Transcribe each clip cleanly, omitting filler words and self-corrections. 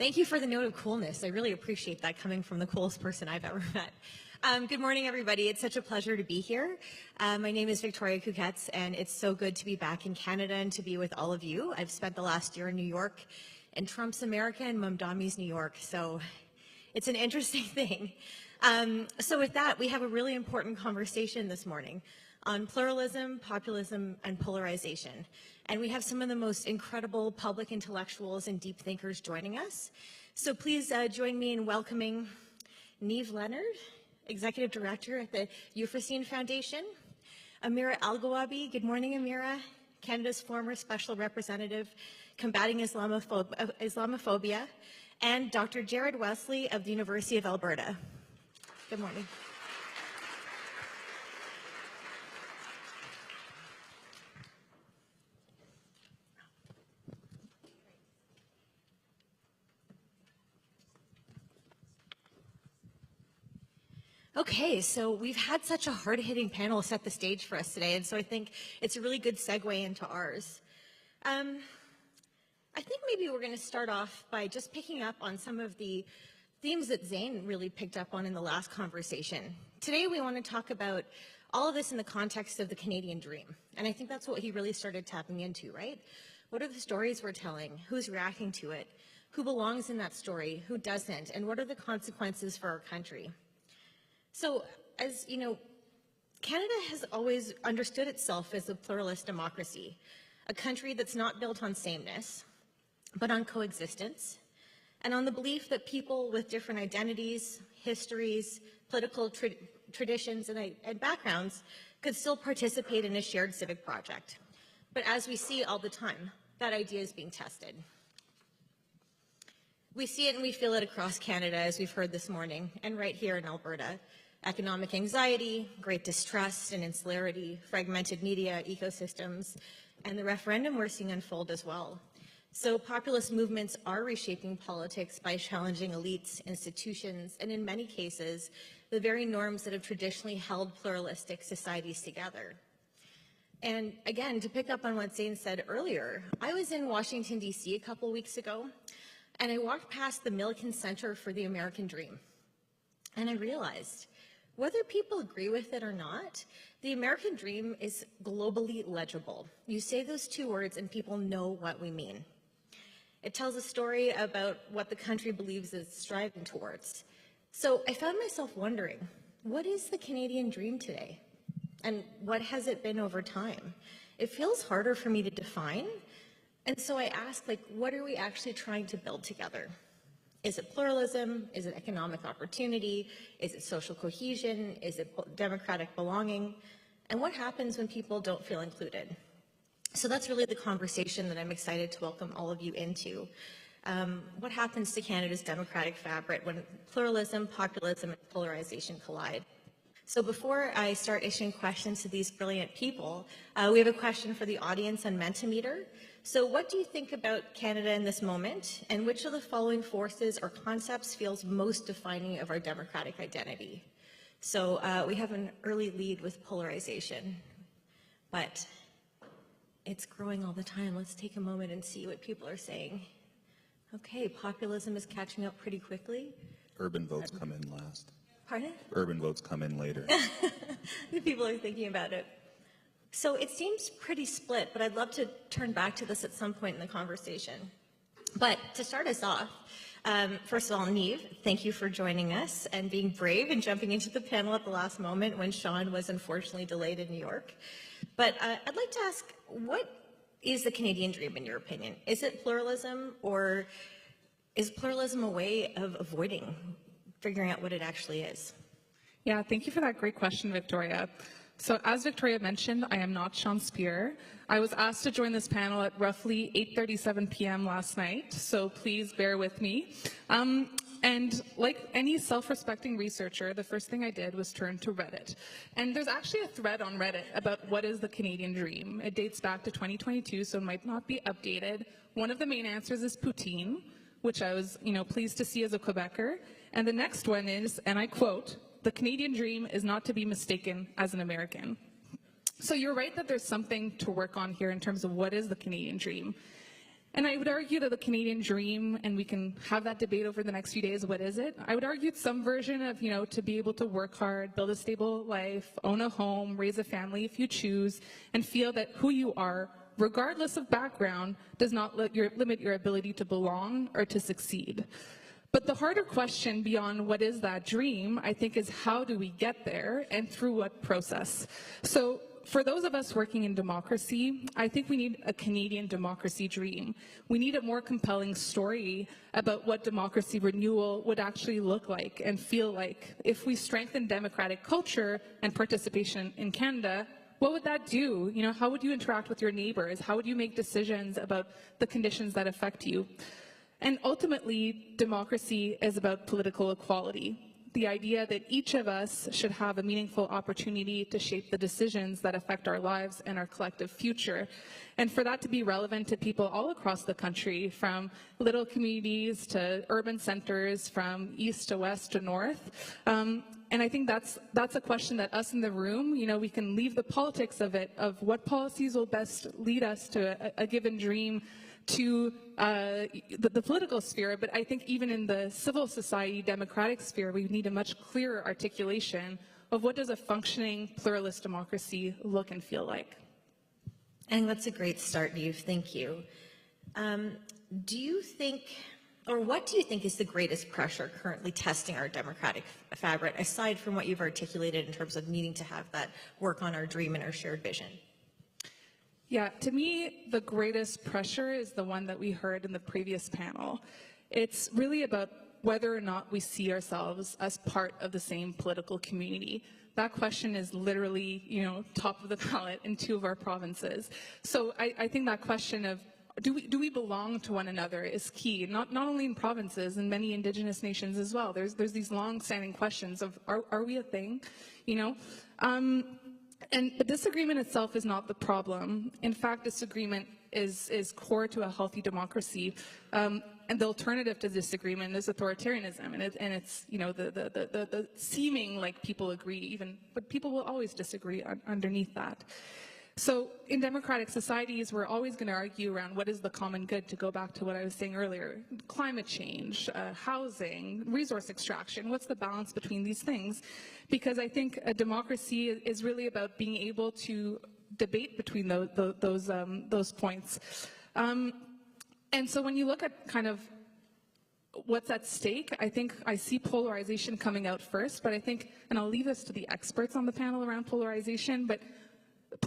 Thank you for the note of coolness. I really appreciate that coming from the coolest person I've ever met. Good morning, everybody. It's such a pleasure to be here. My name is Victoria Cuquetz, and it's so good to be back in Canada and to be with all of you. I've spent the last year in New York, in Trump's America and Mamdami's New York, so it's an interesting thing. So with that, we have a really important conversation this morning on pluralism, populism, and polarization. And we have some of the most incredible public intellectuals and deep thinkers joining us. So please join me in welcoming Niamh Leonard, Executive Director at the Euphrosyne Foundation, Amira Algawabi, good morning Amira, Canada's former Special Representative combating Islamophobia, and Dr. Jared Wesley of the University of Alberta. Good morning. Okay, so we've had such a hard-hitting panel set the stage for us today, and so I think it's a really good segue into ours. I think maybe we're going to start off by just picking up on some of the themes that Zane really picked up on in the last conversation. Today we want to talk about all of this in the context of the Canadian dream, and I think that's what he really started tapping into, right? What are the stories we're telling? Who's reacting to it? Who belongs in that story? Who doesn't? And what are the consequences for our country? So, as you know, Canada has always understood itself as a pluralist democracy, a country that's not built on sameness, but on coexistence, and on the belief that people with different identities, histories, political traditions, and backgrounds could still participate in a shared civic project. But as we see all the time, that idea is being tested. We see it and we feel it across Canada, as we've heard this morning, and right here in Alberta. Economic anxiety, great distrust and insularity, fragmented media ecosystems, and the referendum we're seeing unfold as well. So populist movements are reshaping politics by challenging elites, institutions, and in many cases, the very norms that have traditionally held pluralistic societies together. And again, to pick up on what Zane said earlier, I was in Washington, D.C. a couple weeks ago, and I walked past the Milliken Center for the American Dream. And I realized, whether people agree with it or not, the American dream is globally legible. You say those two words and people know what we mean. It tells a story about what the country believes it's striving towards. So I found myself wondering, what is the Canadian dream today? And what has it been over time? It feels harder for me to define. And so I asked, what are we actually trying to build together? Is it pluralism? Is it economic opportunity? Is it social cohesion? Is it democratic belonging? And what happens when people don't feel included? So that's really the conversation that I'm excited to welcome all of you into. What happens to Canada's democratic fabric when pluralism, populism, and polarization collide? So before I start issuing questions to these brilliant people, we have a question for the audience on Mentimeter. So what do you think about Canada in this moment, and which of the following forces or concepts feels most defining of our democratic identity? So we have an early lead with polarization, but it's growing all the time. Let's take a moment and see what people are saying. Okay, populism is catching up pretty quickly. Urban votes come in last. Pardon? Urban votes come in later. The people are thinking about it. So it seems pretty split, but I'd love to turn back to this at some point in the conversation. But to start us off, first of all, Niamh, thank you for joining us and being brave and jumping into the panel at the last moment when Sean was unfortunately delayed in New York. But I'd like to ask, what is the Canadian dream in your opinion? Is it pluralism, or is pluralism a way of avoiding figuring out what it actually is? Yeah, thank you for that great question, Victoria. So as Victoria mentioned, I am not Sean Spear. I was asked to join this panel at roughly 8:37 p.m. last night, so please bear with me. And like any self-respecting researcher, the first thing I did was turn to Reddit. And there's actually a thread on Reddit about what is the Canadian dream. It dates back to 2022, so it might not be updated. One of the main answers is poutine, which I was, pleased to see as a Quebecer. And the next one is, and I quote, "The Canadian dream is not to be mistaken as an American." So you're right that there's something to work on here in terms of what is the Canadian dream. And I would argue that the Canadian dream, and we can have that debate over the next few days, what is it? I would argue it's some version of, to be able to work hard, build a stable life, own a home, raise a family if you choose, and feel that who you are, regardless of background, does not limit your ability to belong or to succeed. But the harder question beyond what is that dream, I think, is how do we get there and through what process? So for those of us working in democracy, I think we need a Canadian democracy dream. We need a more compelling story about what democracy renewal would actually look like and feel like. If we strengthen democratic culture and participation in Canada, what would that do? How would you interact with your neighbors? How would you make decisions about the conditions that affect you? And ultimately, democracy is about political equality. The idea that each of us should have a meaningful opportunity to shape the decisions that affect our lives and our collective future. And for that to be relevant to people all across the country, from little communities to urban centers, from east to west to north. And I think that's a question that us in the room, we can leave the politics of it, of what policies will best lead us to a given dream, to the political sphere, but I think even in the civil society, democratic sphere, we need a much clearer articulation of what does a functioning pluralist democracy look and feel like. And that's a great start, Neve. Thank you. Do you think, or what do you think is the greatest pressure currently testing our democratic fabric, aside from what you've articulated in terms of needing to have that work on our dream and our shared vision? Yeah, to me, the greatest pressure is the one that we heard in the previous panel. It's really about whether or not we see ourselves as part of the same political community. That question is literally, top of the ballot in 2 of our provinces. So I think that question of do we belong to one another is key, not only in provinces, in many Indigenous nations as well. There's these long-standing questions of are we a thing, And the disagreement itself is not the problem. In fact, disagreement is core to a healthy democracy. And the alternative to disagreement is authoritarianism, and it's the seeming like people agree, but people will always disagree underneath that. So in democratic societies, we're always going to argue around what is the common good, to go back to what I was saying earlier. Climate change, housing, resource extraction, what's the balance between these things? Because I think a democracy is really about being able to debate between those points. And so when you look at kind of what's at stake, I think I see polarization coming out first, but I think, and I'll leave this to the experts on the panel around polarization, but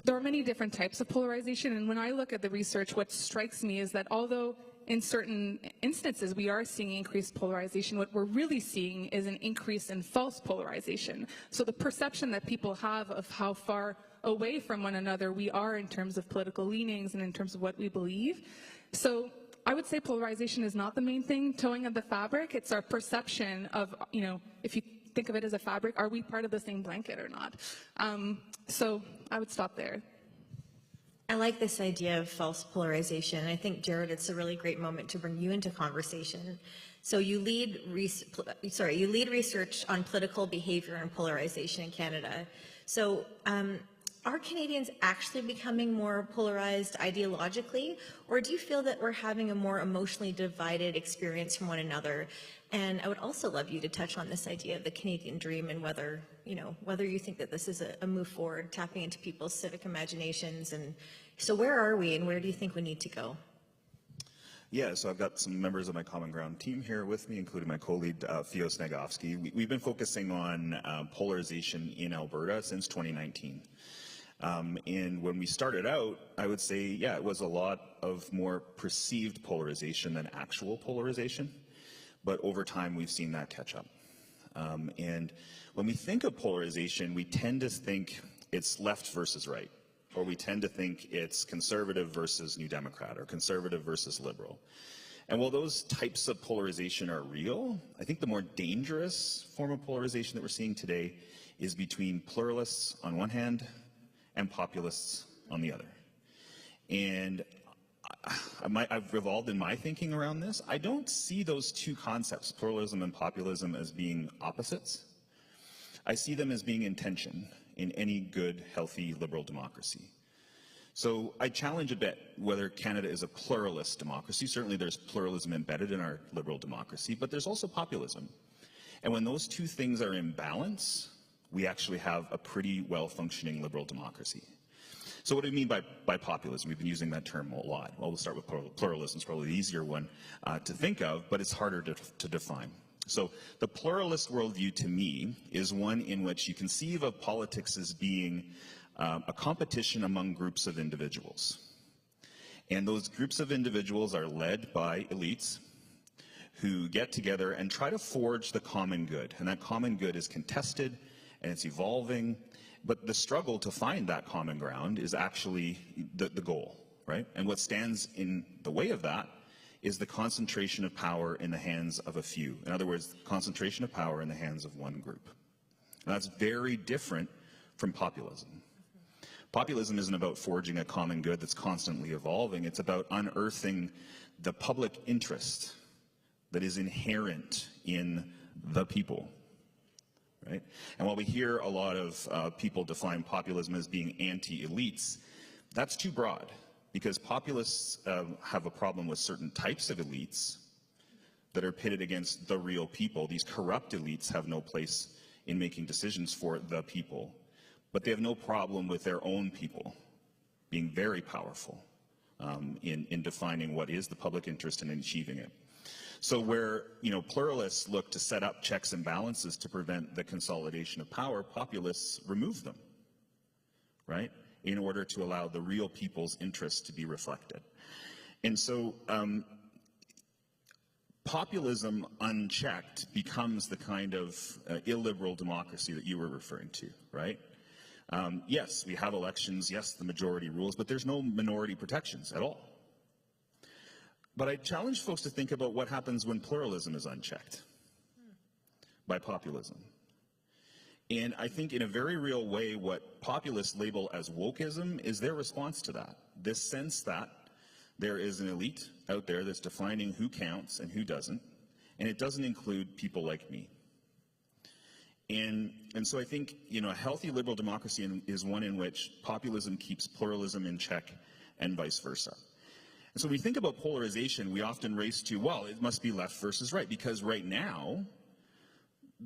there are many different types of polarization, and when I look at the research, what strikes me is that although in certain instances we are seeing increased polarization, what we're really seeing is an increase in false polarization. So the perception that people have of how far away from one another we are in terms of political leanings and in terms of what we believe. So I would say polarization is not the main thing towing at the fabric. It's our perception of, if you think of it as a fabric, are we part of the same blanket or not? So I would stop there. I like this idea of false polarization. I think, Jared, it's a really great moment to bring you into conversation. So you lead research on political behavior and polarization in Canada. So are Canadians actually becoming more polarized ideologically, or do you feel that we're having a more emotionally divided experience from one another? And I would also love you to touch on this idea of the Canadian dream and whether you think that this is a move forward, tapping into people's civic imaginations. And so where are we, and where do you think we need to go? Yeah, so I've got some members of my Common Ground team here with me, including my co-lead, Theo Snegovsky. We've been focusing on polarization in Alberta since 2019. And when we started out, I would say, yeah, it was a lot of more perceived polarization than actual polarization. But over time, we've seen that catch up. And when we think of polarization, we tend to think it's left versus right, or we tend to think it's conservative versus New Democrat, or conservative versus liberal. And while those types of polarization are real, I think the more dangerous form of polarization that we're seeing today is between pluralists on one hand and populists on the other. And I've revolved in my thinking around this. I don't see those two concepts, pluralism and populism, as being opposites. I see them as being in tension in any good, healthy, liberal democracy. So I challenge a bit whether Canada is a pluralist democracy. Certainly there's pluralism embedded in our liberal democracy, but there's also populism. And when those two things are in balance, we actually have a pretty well-functioning liberal democracy. So what do we mean by populism? We've been using that term a lot. Well, we'll start with pluralism. It's probably the easier one to think of, but it's harder to define. So the pluralist worldview to me is one in which you conceive of politics as being a competition among groups of individuals. And those groups of individuals are led by elites who get together and try to forge the common good. And that common good is contested and it's evolving, but the struggle to find that common ground is actually the goal, right? And what stands in the way of that is the concentration of power in the hands of a few. In other words, concentration of power in the hands of one group. And that's very different from populism. Populism isn't about forging a common good that's constantly evolving. It's about unearthing the public interest that is inherent in the people, right? And while we hear a lot of people define populism as being anti-elites, that's too broad, because populists have a problem with certain types of elites that are pitted against the real people. These corrupt elites have no place in making decisions for the people. But they have no problem with their own people being very powerful in defining what is the public interest and in achieving it. So where pluralists look to set up checks and balances to prevent the consolidation of power, populists remove them, right, in order to allow the real people's interests to be reflected. And so populism unchecked becomes the kind of illiberal democracy that you were referring to, right? Yes, we have elections, yes, the majority rules, but there's no minority protections at all. But I challenge folks to think about what happens when pluralism is unchecked by populism. And I think in a very real way, what populists label as wokeism is their response to that. This sense that there is an elite out there that's defining who counts and who doesn't, and it doesn't include people like me. And so I think, a healthy liberal democracy is one in which populism keeps pluralism in check and vice versa. And so when we think about polarization, we often race to, well, it must be left versus right, because right now,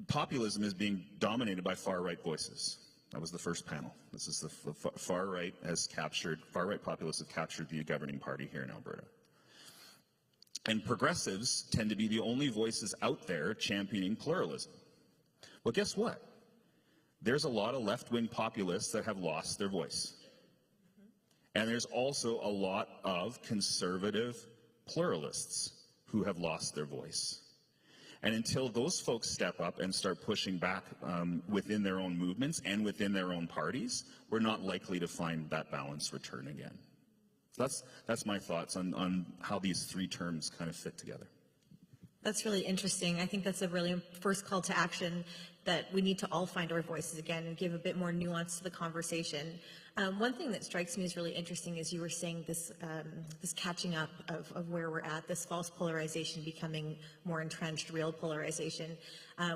populism is being dominated by far-right voices. That was the first panel. This is the far-right populists have captured the governing party here in Alberta. And progressives tend to be the only voices out there championing pluralism. Well, guess what? There's a lot of left-wing populists that have lost their voice. And there's also a lot of conservative pluralists who have lost their voice. And until those folks step up and start pushing back within their own movements and within their own parties, we're not likely to find that balance return again. So that's my thoughts on how these three terms kind of fit together. That's really interesting. I think that's a really first call to action, that we need to all find our voices again and give a bit more nuance to the conversation. One thing that strikes me as really interesting is you were saying this catching up of where we're at, this false polarization becoming more entrenched real polarization.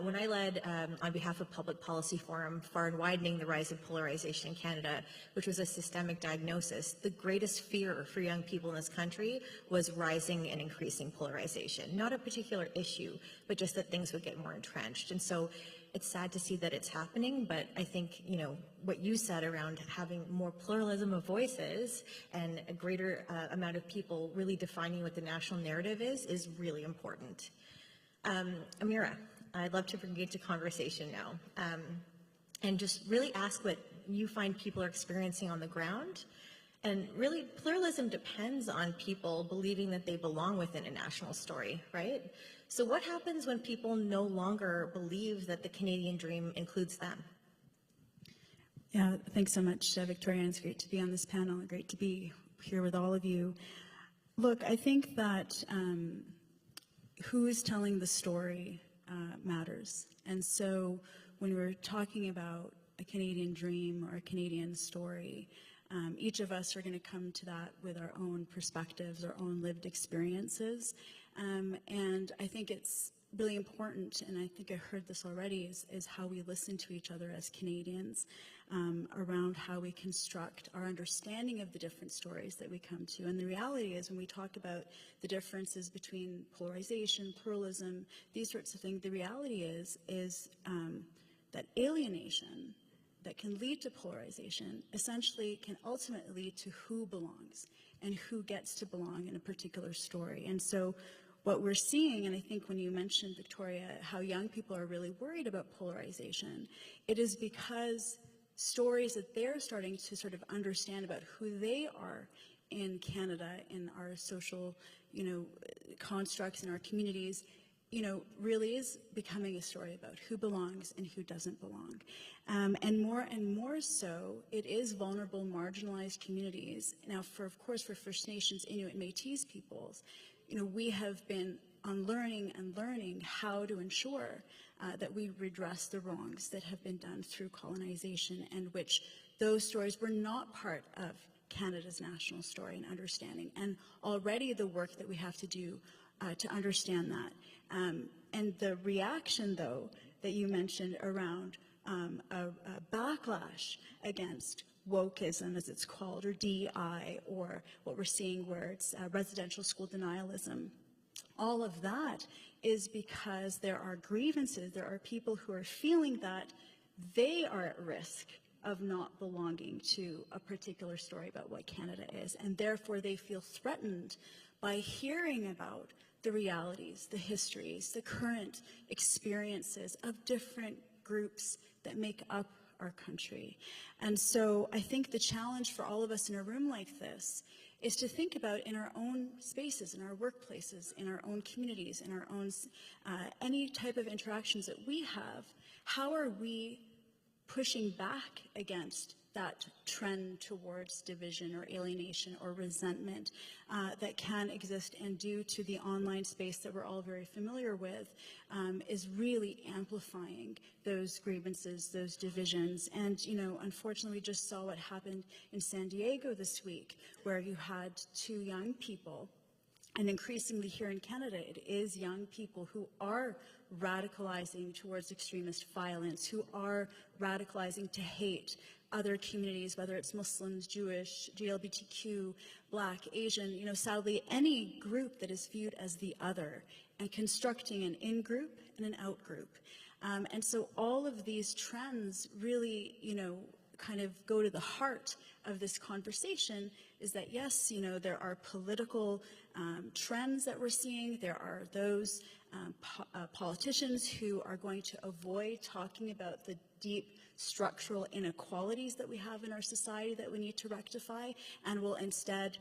When I led, on behalf of Public Policy Forum, Far and Widening the Rise of Polarization in Canada, which was a systemic diagnosis, the greatest fear for young people in this country was rising and increasing polarization. Not a particular issue, but just that things would get more entrenched. And so it's sad to see that it's happening, but I think, what you said around having more pluralism of voices and a greater amount of people really defining what the national narrative is really important. Amira, I'd love to bring you to conversation now and just really ask what you find people are experiencing on the ground. And really, pluralism depends on people believing that they belong within a national story, right? So what happens when people no longer believe that the Canadian dream includes them? Yeah, thanks so much, Victoria. It's great to be on this panel and great to be here with all of you. Look, I think that who is telling the story matters. And so when we're talking about a Canadian dream or a Canadian story, each of us are going to come to that with our own perspectives, our own lived experiences. And I think it's really important, and I think I heard this already, is how we listen to each other as Canadians. around how we construct our understanding of the different stories that we come to. And the reality is, when we talk about the differences between polarization, pluralism, these sorts of things, the reality is that alienation that can lead to polarization essentially can ultimately lead to who belongs and who gets to belong in a particular story. And so what we're seeing, and I think when you mentioned, Victoria, how young people are really worried about polarization, it is because stories that they're starting to sort of understand about who they are in Canada, in our social, constructs, in our communities, really is becoming a story about who belongs and who doesn't belong. And more so, it is vulnerable, marginalized communities. Now, of course, for First Nations, Inuit, and Métis peoples, we have been unlearning and learning how to ensure that we redress the wrongs that have been done through colonization, and which those stories were not part of Canada's national story and understanding. And already the work that we have to do to understand that. And the reaction, though, that you mentioned around a backlash against wokeism, as it's called, or DEI, or what we're seeing where it's residential school denialism, all of that is because there are grievances, there are people who are feeling that they are at risk of not belonging to a particular story about what Canada is, and therefore they feel threatened by hearing about the realities, the histories, the current experiences of different groups that make up our country. And so I think the challenge for all of us in a room like this is to think about, in our own spaces, in our workplaces, in our own communities, in our own any type of interactions that we have, how are we pushing back against that trend towards division or alienation or resentment that can exist, and due to the online space that we're all very familiar with, is really amplifying those grievances, those divisions. And, unfortunately, we just saw what happened in San Diego this week, where you had two young people, and increasingly here in Canada, it is young people who are radicalizing towards extremist violence, who are radicalizing to hate other communities, whether it's Muslims, Jewish, GLBTQ, Black, Asian, sadly, any group that is viewed as the other, and constructing an in-group and an out-group. And so all of these trends really, kind of go to the heart of this conversation, is that, yes, there are political trends that we're seeing. There are those politicians who are going to avoid talking about the deep structural inequalities that we have in our society that we need to rectify, and will instead,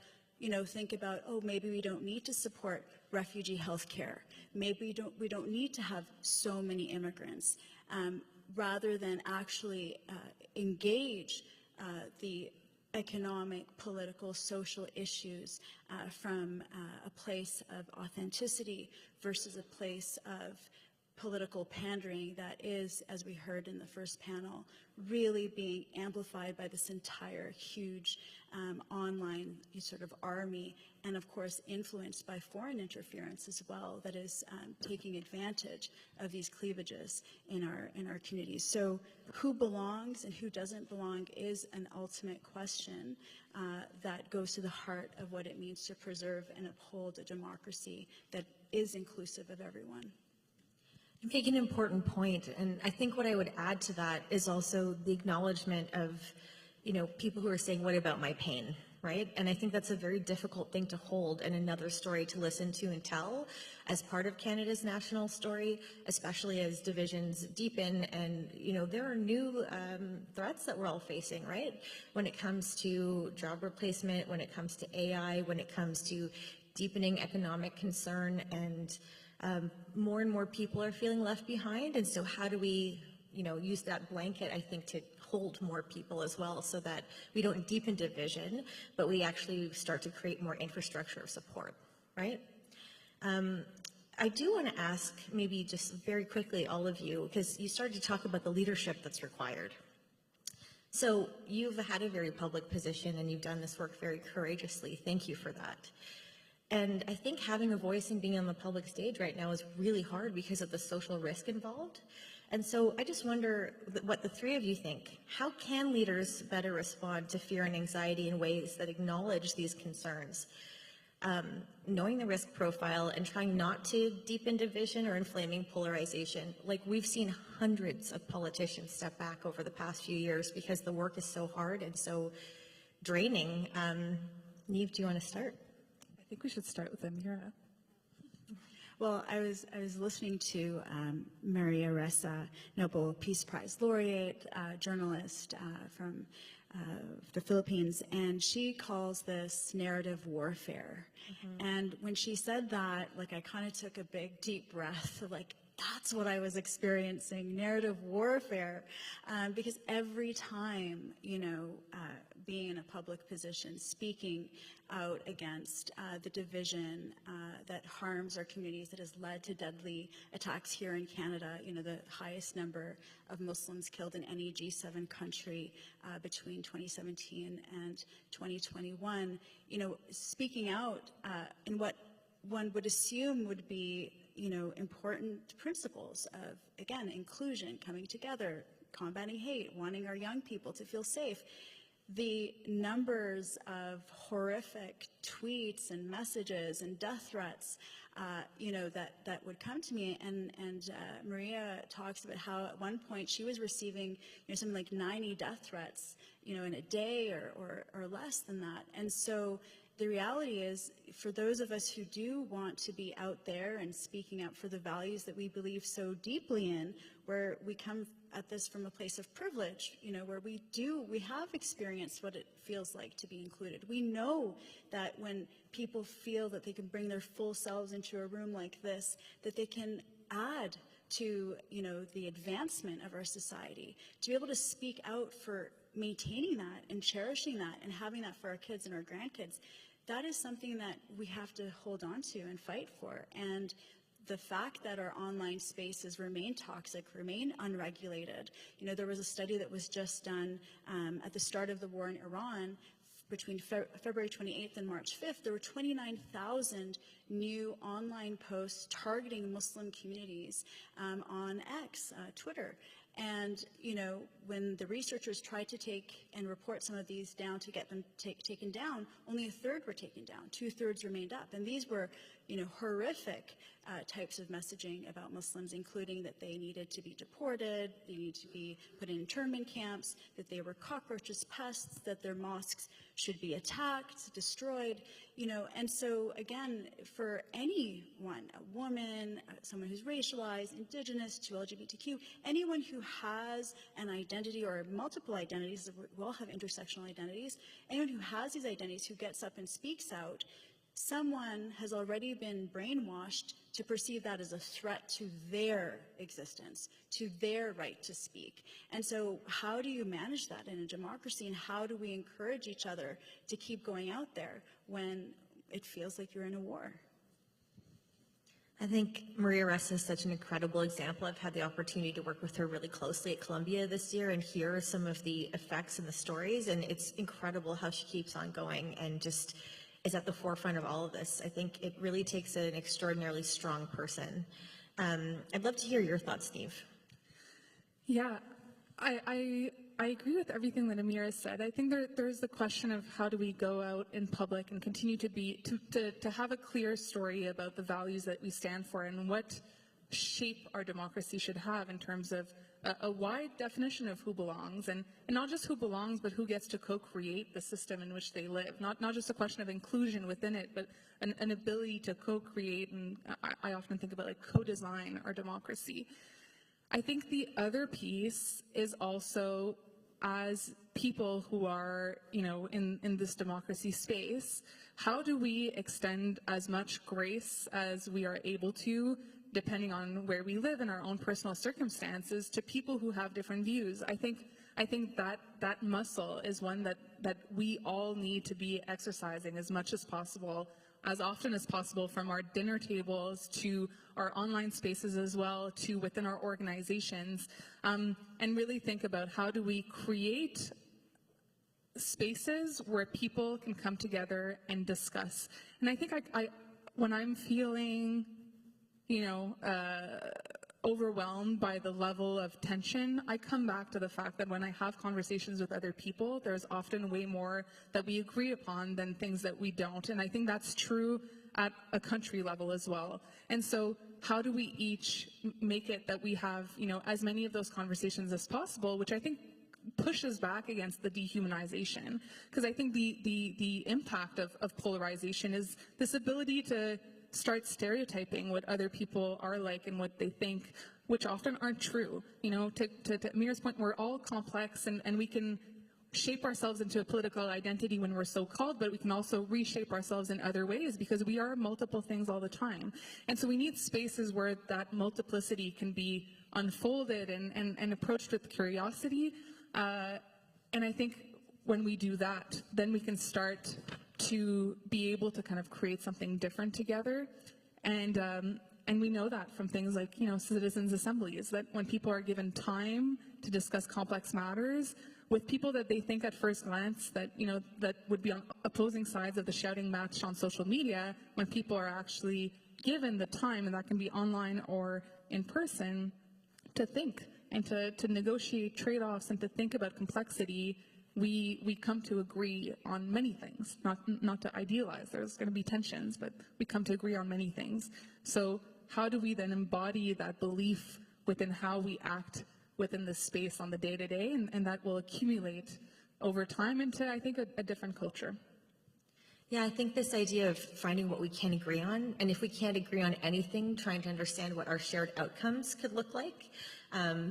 think about, maybe we don't need to support refugee health care. Maybe we don't need to have so many immigrants, rather than actually engage the economic, political, social issues from a place of authenticity versus a place of political pandering that is, as we heard in the first panel, really being amplified by this entire huge online sort of army, and of course influenced by foreign interference as well, that is taking advantage of these cleavages in our communities. So who belongs and who doesn't belong is an ultimate question that goes to the heart of what it means to preserve and uphold a democracy that is inclusive of everyone. You make an important point, and I think what I would add to that is also the acknowledgement of, people who are saying, what about my pain, right? And I think that's a very difficult thing to hold, and another story to listen to and tell as part of Canada's national story, especially as divisions deepen, and, there are new threats that we're all facing, right? When it comes to job replacement, when it comes to AI, when it comes to deepening economic concern, and more and more people are feeling left behind. And so how do we, use that blanket, I think, to hold more people as well, so that we don't deepen division, but we actually start to create more infrastructure of support, right? I do want to ask, maybe just very quickly, all of you, because you started to talk about the leadership that's required. So you've had a very public position, and you've done this work very courageously. Thank you for that. And I think having a voice and being on the public stage right now is really hard because of the social risk involved. And so I just wonder what the three of you think. How can leaders better respond to fear and anxiety in ways that acknowledge these concerns? Knowing the risk profile and trying not to deepen division or inflaming polarization. Like, we've seen hundreds of politicians step back over the past few years because the work is so hard and so draining. Niamh, do you want to start? I think we should start with Amira. Well, I was listening to Maria Ressa, Nobel Peace Prize laureate, journalist from the Philippines, and she calls this narrative warfare. And when she said that, like, I kind of took a big, deep breath, like, that's what I was experiencing, narrative warfare, because every time, being in a public position, speaking out against the division that harms our communities, that has led to deadly attacks here in Canada, the highest number of Muslims killed in any G7 country between 2017 and 2021, speaking out in what one would assume would be important principles of, again, inclusion, coming together, combating hate, wanting our young people to feel safe. The numbers of horrific tweets and messages and death threats, that would come to me, and Maria talks about how at one point she was receiving, something like 90 death threats, in a day or less than that. And so the reality is, for those of us who do want to be out there and speaking out for the values that we believe so deeply in, where we come at this from a place of privilege, where we have experienced what it feels like to be included. We know that when people feel that they can bring their full selves into a room like this, that they can add to, the advancement of our society. To be able to speak out for maintaining that and cherishing that and having that for our kids and our grandkids, that is something that we have to hold on to and fight for. And the fact that our online spaces remain toxic, remain unregulated. There was a study that was just done at the start of the war in Iran. Between February 28th and March 5th, there were 29,000 new online posts targeting Muslim communities on X, Twitter. And, when the researchers tried to take and report some of these down to get them taken down, only a third were taken down. 2/3 remained up. And these were, horrific types of messaging about Muslims, including that they needed to be deported, they needed to be put in internment camps, that they were cockroaches, pests, that their mosques should be attacked, destroyed, And so, again, for anyone, a woman, someone who's racialized, indigenous, to LGBTQ, anyone who has an identity or multiple identities, we all have intersectional identities, anyone who has these identities, who gets up and speaks out, someone has already been brainwashed to perceive that as a threat to their existence, to their right to speak. And so how do you manage that in a democracy, and how do we encourage each other to keep going out there when it feels like you're in a war? I think Maria Ressa is such an incredible example. I've had the opportunity to work with her really closely at Columbia this year and hear some of the effects and the stories, and it's incredible how she keeps on going and just is at the forefront of all of this. I think it really takes an extraordinarily strong person. I'd love to hear your thoughts, Niamh. Yeah, I agree with everything that Amira said. I think there's the question of how do we go out in public and continue to have a clear story about the values that we stand for and what shape our democracy should have in terms of a wide definition of who belongs, and not just who belongs, but who gets to co-create the system in which they live. Not just a question of inclusion within it, but an ability to co-create, and I often think about like co-design our democracy. I think the other piece is also, as people who are, in this democracy space, how do we extend as much grace as we are able to, depending on where we live in our own personal circumstances, to people who have different views? I think that muscle is one that we all need to be exercising as much as possible, as often as possible, from our dinner tables to our online spaces as well, to within our organizations, and really think about how do we create spaces where people can come together and discuss. And I think when I'm feeling overwhelmed by the level of tension, I come back to the fact that when I have conversations with other people, there's often way more that we agree upon than things that we don't. And I think that's true at a country level as well. And so how do we each make it that we have, as many of those conversations as possible, which I think pushes back against the dehumanization. Because I think the impact of polarization is this ability to start stereotyping what other people are like and what they think, which often aren't true. To Mira's point, we're all complex and we can shape ourselves into a political identity when we're so called, but we can also reshape ourselves in other ways because we are multiple things all the time. And so we need spaces where that multiplicity can be unfolded and approached with curiosity. And I think when we do that, then we can start to be able to kind of create something different together. And we know that from things like, citizens' assemblies, that when people are given time to discuss complex matters with people that they think at first glance that, that would be on opposing sides of the shouting match on social media, when people are actually given the time, and that can be online or in person, to think and to negotiate trade-offs and to think about complexity, we come to agree on many things, not to idealize. There's going to be tensions, but we come to agree on many things. So how do we then embody that belief within how we act within this space on the day-to-day, and that will accumulate over time into, I think, a different culture. Yeah, I think this idea of finding what we can agree on, and if we can't agree on anything, trying to understand what our shared outcomes could look like,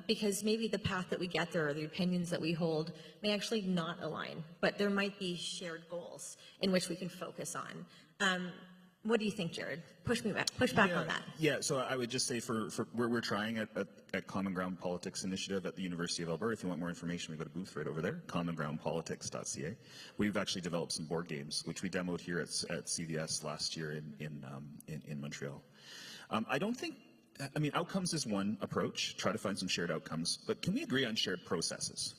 because maybe the path that we get there or the opinions that we hold may actually not align, but there might be shared goals in which we can focus on. What do you think, Jared? Push back on that. Yeah, so I would just say for we're trying at Common Ground Politics Initiative at the University of Alberta. If you want more information, we've got a booth right over there, commongroundpolitics.ca. We've actually developed some board games, which we demoed here at CVS last year in Montreal. I mean, outcomes is one approach, try to find some shared outcomes, but can we agree on shared processes?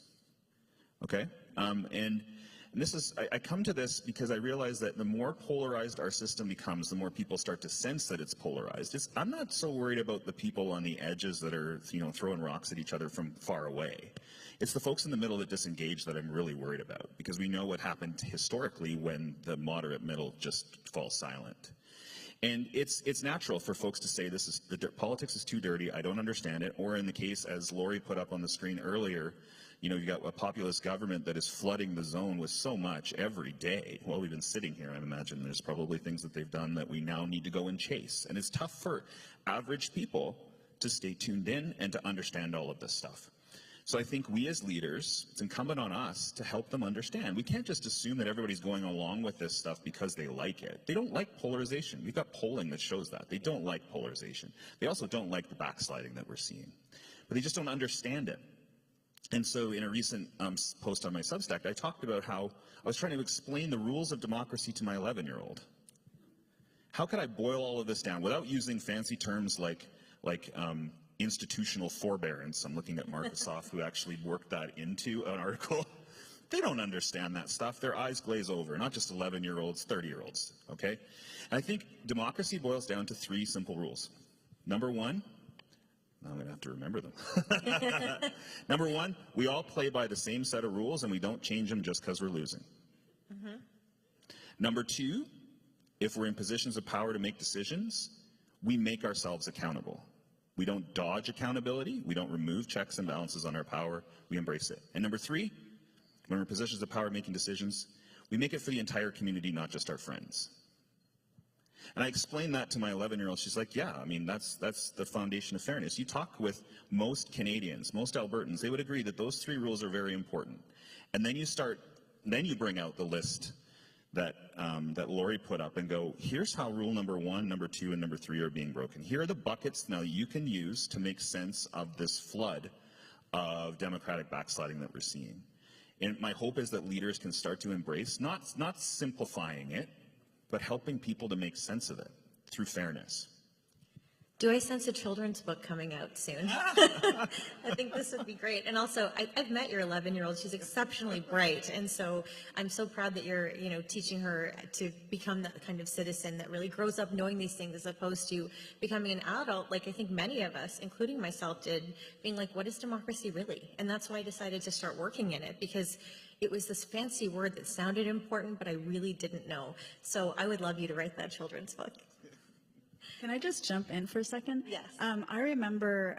Okay? And this is, I come to this because I realize that the more polarized our system becomes, the more people start to sense that it's polarized. I'm not so worried about the people on the edges that are, throwing rocks at each other from far away. It's the folks in the middle that disengage that I'm really worried about, because we know what happened historically when the moderate middle just falls silent. And it's natural for folks to say politics is too dirty, I don't understand it, or in the case, as Lori put up on the screen earlier, you've got a populist government that is flooding the zone with so much every day. While we've been sitting here, I imagine there's probably things that they've done that we now need to go and chase. And it's tough for average people to stay tuned in and to understand all of this stuff. So I think we as leaders, it's incumbent on us to help them understand. We can't just assume that everybody's going along with this stuff because they like it. They don't like polarization. We've got polling that shows that. They don't like polarization. They also don't like the backsliding that we're seeing. But they just don't understand it. And so in a recent post on my Substack, I talked about how I was trying to explain the rules of democracy to my 11-year-old. How could I boil all of this down without using fancy terms like institutional forbearance? I'm looking at Markusoff, who actually worked that into an article. They don't understand that stuff. Their eyes glaze over, not just 11-year-olds, 30-year-olds, okay? And I think democracy boils down to 3 simple rules. Number 1, I'm going to have to remember them. Number 1, we all play by the same set of rules and we don't change them just because we're losing. Mm-hmm. Number 2, if we're in positions of power to make decisions, we make ourselves accountable. We don't dodge accountability. We don't remove checks and balances on our power. We embrace it. And number 3, when we're in positions of power making decisions, we make it for the entire community, not just our friends. And I explained that to my 11-year-old. She's like, yeah, I mean, that's the foundation of fairness. You talk with most Canadians, most Albertans, they would agree that those 3 rules are very important. And then you bring out the list that Lori put up and go, here's how rule number 1, number 2, and number 3 are being broken. Here are the buckets now you can use to make sense of this flood of democratic backsliding that we're seeing. And my hope is that leaders can start to embrace, not simplifying it, but helping people to make sense of it through fairness. Do I sense a children's book coming out soon? I think this would be great. And also, I've met your 11-year-old. She's exceptionally bright, and so I'm so proud that you're, teaching her to become that kind of citizen that really grows up knowing these things, as opposed to becoming an adult, like I think many of us, including myself, did, being like, what is democracy really? And that's why I decided to start working in it, because it was this fancy word that sounded important, but I really didn't know. So I would love you to write that children's book. Can I just jump in for a second? Yes. I remember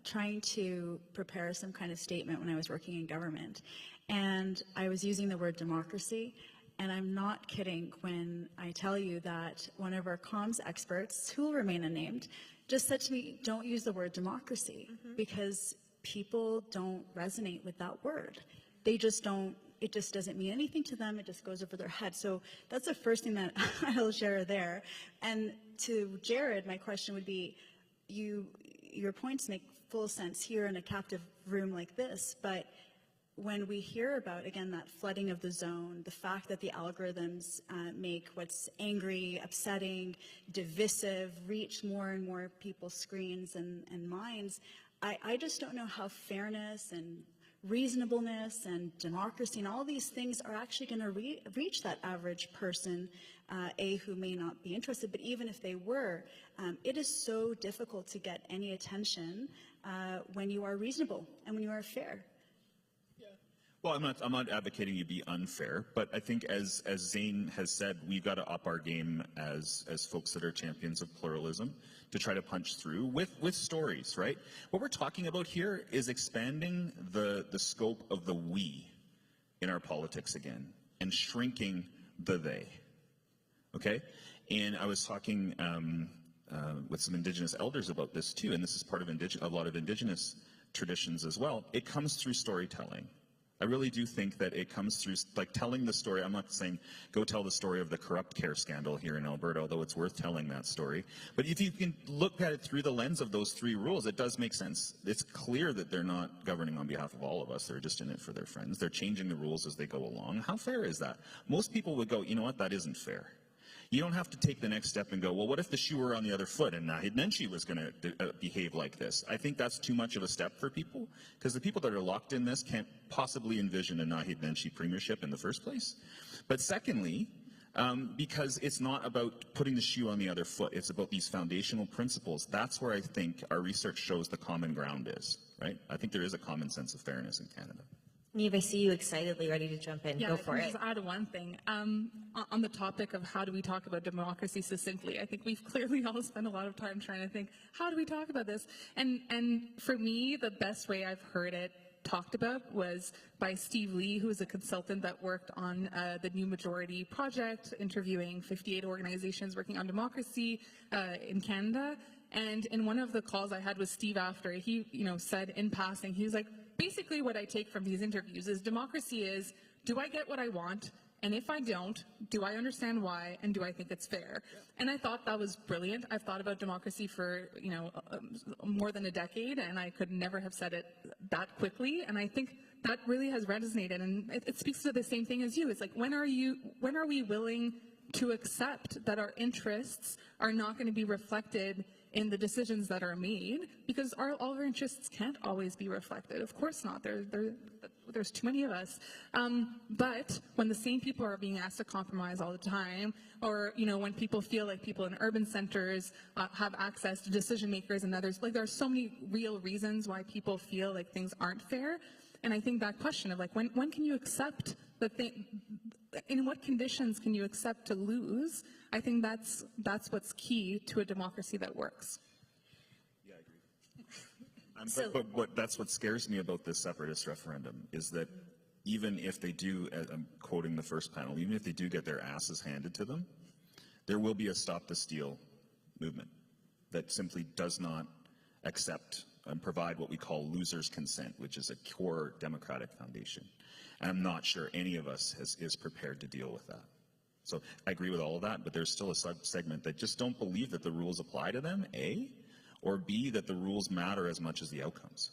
trying to prepare some kind of statement when I was working in government, and I was using the word democracy, and I'm not kidding when I tell you that one of our comms experts, who will remain unnamed, just said to me, don't use the word democracy, because people don't resonate with that word. They just don't. It just doesn't mean anything to them. It just goes over their head. So that's the first thing that I'll share there. And to Jared, my question would be, your points make full sense here in a captive room like this, but when we hear about, again, that flooding of the zone, the fact that the algorithms make what's angry, upsetting, divisive, reach more and more people's screens and minds, I just don't know how fairness and reasonableness and democracy and all these things are actually going to reach that average person, who may not be interested, but even if they were, it is so difficult to get any attention when you are reasonable and when you are fair. Well, I'm not advocating you be unfair, but I think as Zane has said, we've got to up our game as folks that are champions of pluralism to try to punch through with stories, right? What we're talking about here is expanding the scope of the we in our politics again and shrinking the they, okay? And I was talking with some Indigenous elders about this too, and this is part of a lot of Indigenous traditions as well. It comes through storytelling. I really do think that it comes through, like, telling the story. I'm not saying go tell the story of the corrupt care scandal here in Alberta, although it's worth telling that story. But if you can look at it through the lens of those three rules, it does make sense. It's clear that they're not governing on behalf of all of us. They're just in it for their friends. They're changing the rules as they go along. How fair is that? Most people would go, you know what, that isn't fair. You don't have to take the next step and go, well, what if the shoe were on the other foot and Nahid Nenshi was going to behave like this? I think that's too much of a step for people, because the people that are locked in this can't possibly envision a Nahid Nenshi premiership in the first place. But secondly, because it's not about putting the shoe on the other foot. It's about these foundational principles. That's where I think our research shows the common ground is, right? I think there is a common sense of fairness in Canada. Neve, I see you excitedly ready to jump in. Yeah, Go for I it. can just add one thing. On the topic of how do we talk about democracy succinctly, I think we've clearly all spent a lot of time trying to think, how do we talk about this? And for me, the best way I've heard it talked about was by Steve Lee, who is a consultant that worked on the New Majority project, interviewing 58 organizations working on democracy in Canada. And in one of the calls I had with Steve after, he said in passing, he was like, basically what I take from these interviews is democracy is, do I get what I want? And if I don't, do I understand why? And do I think it's fair? And I thought that was brilliant. I've thought about democracy for, more than a decade, and I could never have said it that quickly. And I think that really has resonated. And it speaks to the same thing as you. It's like, when are we willing to accept that our interests are not going to be reflected in the decisions that are made, because all of our interests can't always be reflected. Of course not. There's too many of us. But when the same people are being asked to compromise all the time, or when people feel like people in urban centers have access to decision makers and others, like, there are so many real reasons why people feel like things aren't fair. And I think that question of, like, when can you accept the thing? In what conditions can you accept to lose? I think that's what's key to a democracy that works. Yeah, I agree. But that's what scares me about this separatist referendum, is that even if they do, I'm quoting the first panel, even if they do get their asses handed to them, there will be a Stop the Steal movement that simply does not accept and provide what we call loser's consent, which is a core democratic foundation. And I'm not sure any of us is prepared to deal with that. So I agree with all of that, but there's still a segment that just don't believe that the rules apply to them, A, or B, that the rules matter as much as the outcomes.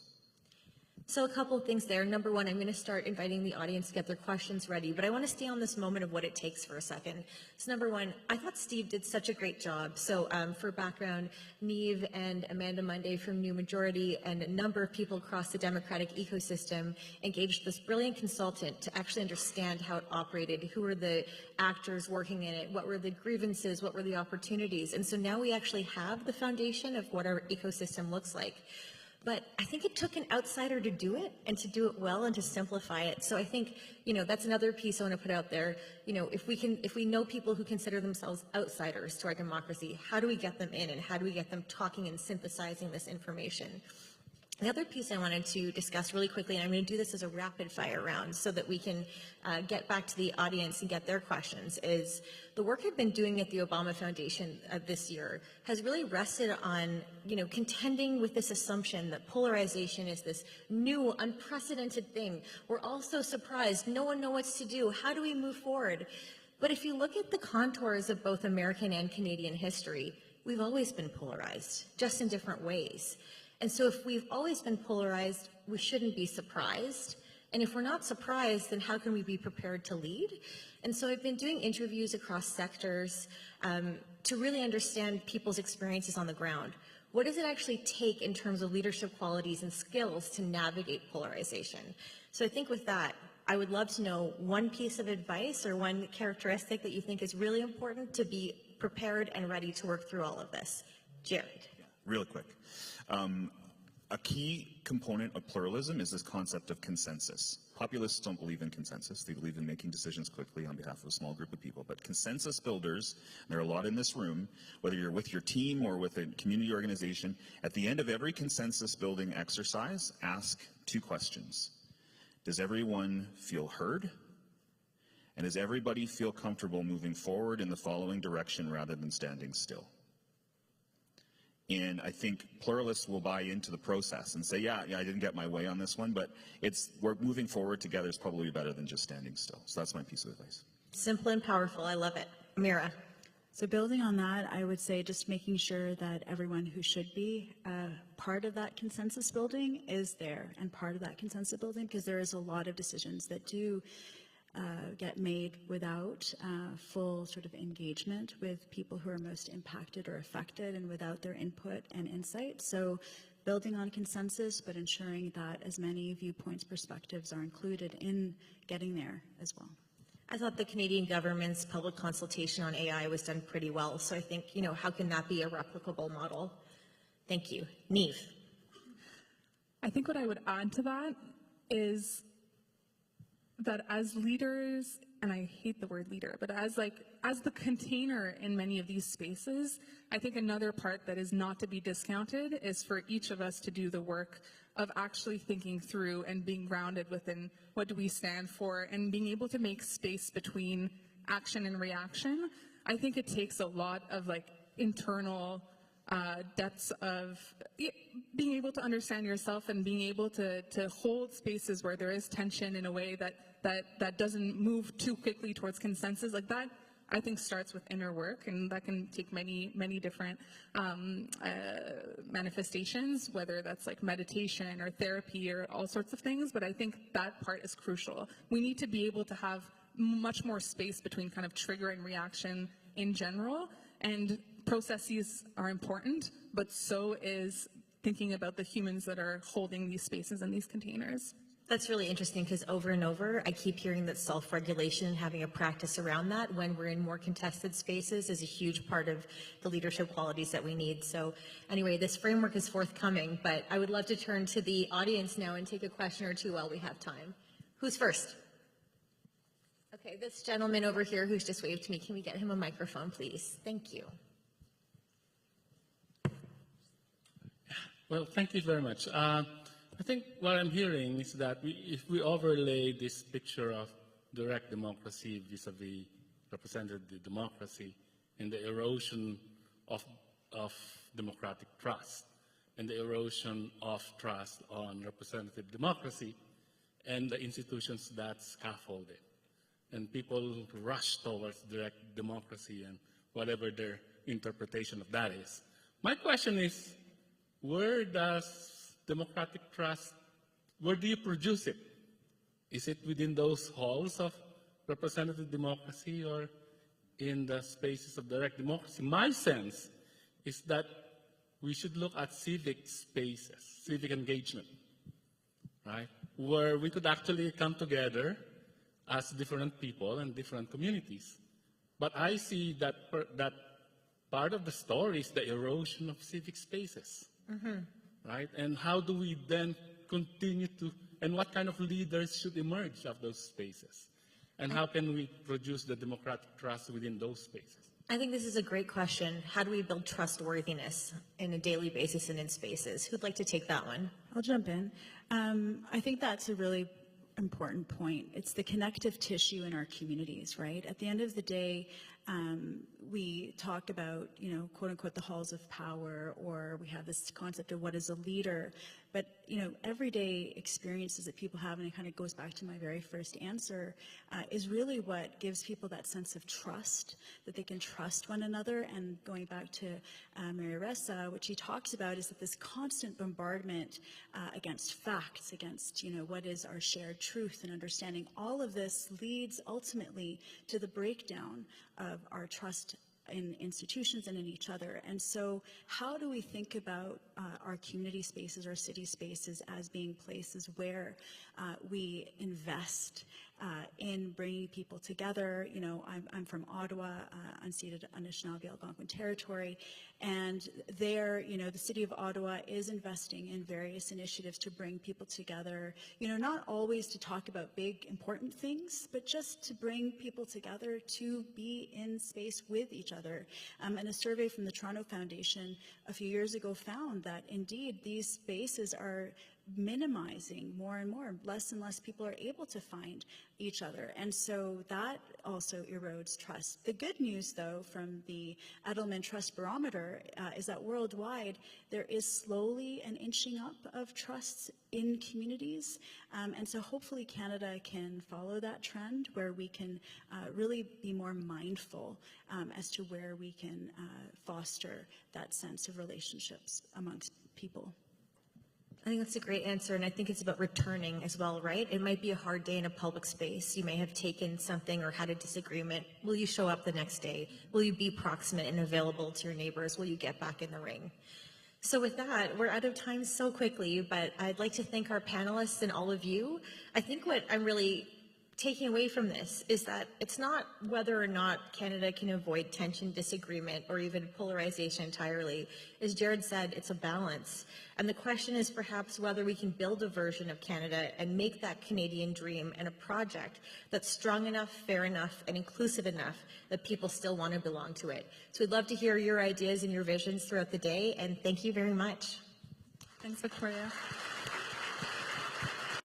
So a couple of things there. Number one, I'm going to start inviting the audience to get their questions ready, but I want to stay on this moment of what it takes for a second. So number one, I thought Steve did such a great job. So for background, Neve and Amanda Monday from New Majority and a number of people across the democratic ecosystem engaged this brilliant consultant to actually understand how it operated, who were the actors working in it, what were the grievances, what were the opportunities. And so now we actually have the foundation of what our ecosystem looks like. But I think it took an outsider to do it and to do it well and to simplify it. So I think, that's another piece I want to put out there. If we know people who consider themselves outsiders to our democracy, how do we get them in and how do we get them talking and synthesizing this information? The other piece I wanted to discuss really quickly, and I'm going to do this as a rapid fire round so that we can get back to the audience and get their questions, is the work I've been doing at the Obama Foundation this year has really rested on, contending with this assumption that polarization is this new, unprecedented thing. We're all so surprised. No one knows what to do. How do we move forward? But if you look at the contours of both American and Canadian history, we've always been polarized, just in different ways. And so if we've always been polarized, we shouldn't be surprised. And if we're not surprised, then how can we be prepared to lead? And so I've been doing interviews across sectors to really understand people's experiences on the ground. What does it actually take in terms of leadership qualities and skills to navigate polarization? So I think with that, I would love to know one piece of advice or one characteristic that you think is really important to be prepared and ready to work through all of this. Jared. Yeah, real quick. A key component of pluralism is this concept of consensus. Populists don't believe in consensus. They believe in making decisions quickly on behalf of a small group of people. But consensus builders, and there are a lot in this room, whether you're with your team or with a community organization, at the end of every consensus building exercise, ask two questions. Does everyone feel heard? And does everybody feel comfortable moving forward in the following direction rather than standing still? And I think pluralists will buy into the process and say, yeah, I didn't get my way on this one, but we're moving forward together is probably better than just standing still. So that's my piece of advice. Simple and powerful. I love it. Mira. So building on that, I would say just making sure that everyone who should be part of that consensus building is there and part of that consensus building, because there is a lot of decisions that do get made without full sort of engagement with people who are most impacted or affected and without their input and insight. So building on consensus, but ensuring that as many viewpoints, perspectives are included in getting there as well. I thought the Canadian government's public consultation on AI was done pretty well. So I think, how can that be a replicable model? Thank you. Neve. I think what I would add to that is that as leaders, and I hate the word leader, but as the container in many of these spaces, I think another part that is not to be discounted is for each of us to do the work of actually thinking through and being grounded within what do we stand for and being able to make space between action and reaction. I think it takes a lot of internal depths of being able to understand yourself and being able to hold spaces where there is tension in a way that doesn't move too quickly towards consensus. That I think starts with inner work, and that can take many different manifestations, whether that's meditation or therapy or all sorts of things. But I think that part is crucial. We need to be able to have much more space between kind of trigger and reaction in general, and processes are important, but so is thinking about the humans that are holding these spaces and these containers. That's really interesting, because over and over, I keep hearing that self-regulation and having a practice around that when we're in more contested spaces is a huge part of the leadership qualities that we need. So anyway, this framework is forthcoming, but I would love to turn to the audience now and take a question or two while we have time. Who's first? Okay, this gentleman over here who's just waved to me, can we get him a microphone, please? Thank you. Well, thank you very much. I think what I'm hearing is that if we overlay this picture of direct democracy vis-a-vis representative democracy and the erosion of democratic trust and the erosion of trust on representative democracy and the institutions that scaffold it, and people rush towards direct democracy and whatever their interpretation of that is. My question is, where does democratic trust, where do you produce it? Is it within those halls of representative democracy or in the spaces of direct democracy? My sense is that we should look at civic spaces, civic engagement, right? Where we could actually come together as different people and different communities. But I see that that part of the story is the erosion of civic spaces, right? And how do we then continue to, and what kind of leaders should emerge of those spaces? And how can we produce the democratic trust within those spaces? I think this is a great question. How do we build trustworthiness in a daily basis and in spaces? Who'd like to take that one? I'll jump in. I think that's a really important point. It's the connective tissue in our communities, right? At the end of the day, we talk about, quote unquote, the halls of power, or we have this concept of what is a leader. But, everyday experiences that people have, and it kind of goes back to my very first answer, is really what gives people that sense of trust, that they can trust one another. And going back to Mary Ressa, what she talks about is that this constant bombardment against facts, against, what is our shared truth and understanding, all of this leads ultimately to the breakdown of our trust in institutions and in each other. And so how do we think about our community spaces, our city spaces, as being places where we invest in bringing people together? I'm from Ottawa, unceded Anishinaabe Algonquin territory, and there, the city of Ottawa is investing in various initiatives to bring people together, not always to talk about big, important things, but just to bring people together to be in space with each other. And a survey from the Toronto Foundation a few years ago found that indeed these spaces are minimizing more and more. Less and less people are able to find each other. And so that also erodes trust. The good news, though, from the Edelman Trust Barometer is that worldwide there is slowly an inching up of trust in communities. And so hopefully Canada can follow that trend, where we can really be more mindful as to where we can foster that sense of relationships amongst people. I think that's a great answer, and I think it's about returning as well, right? It might be a hard day in a public space. You may have taken something or had a disagreement. Will you show up the next day? Will you be proximate and available to your neighbors? Will you get back in the ring? So with that, we're out of time so quickly, but I'd like to thank our panelists and all of you. I think what I'm really taking away from this is that it's not whether or not Canada can avoid tension, disagreement, or even polarization entirely. As Jared said, it's a balance. And the question is perhaps whether we can build a version of Canada and make that Canadian dream and a project that's strong enough, fair enough, and inclusive enough that people still want to belong to it. So we'd love to hear your ideas and your visions throughout the day, and thank you very much. Thanks, Victoria.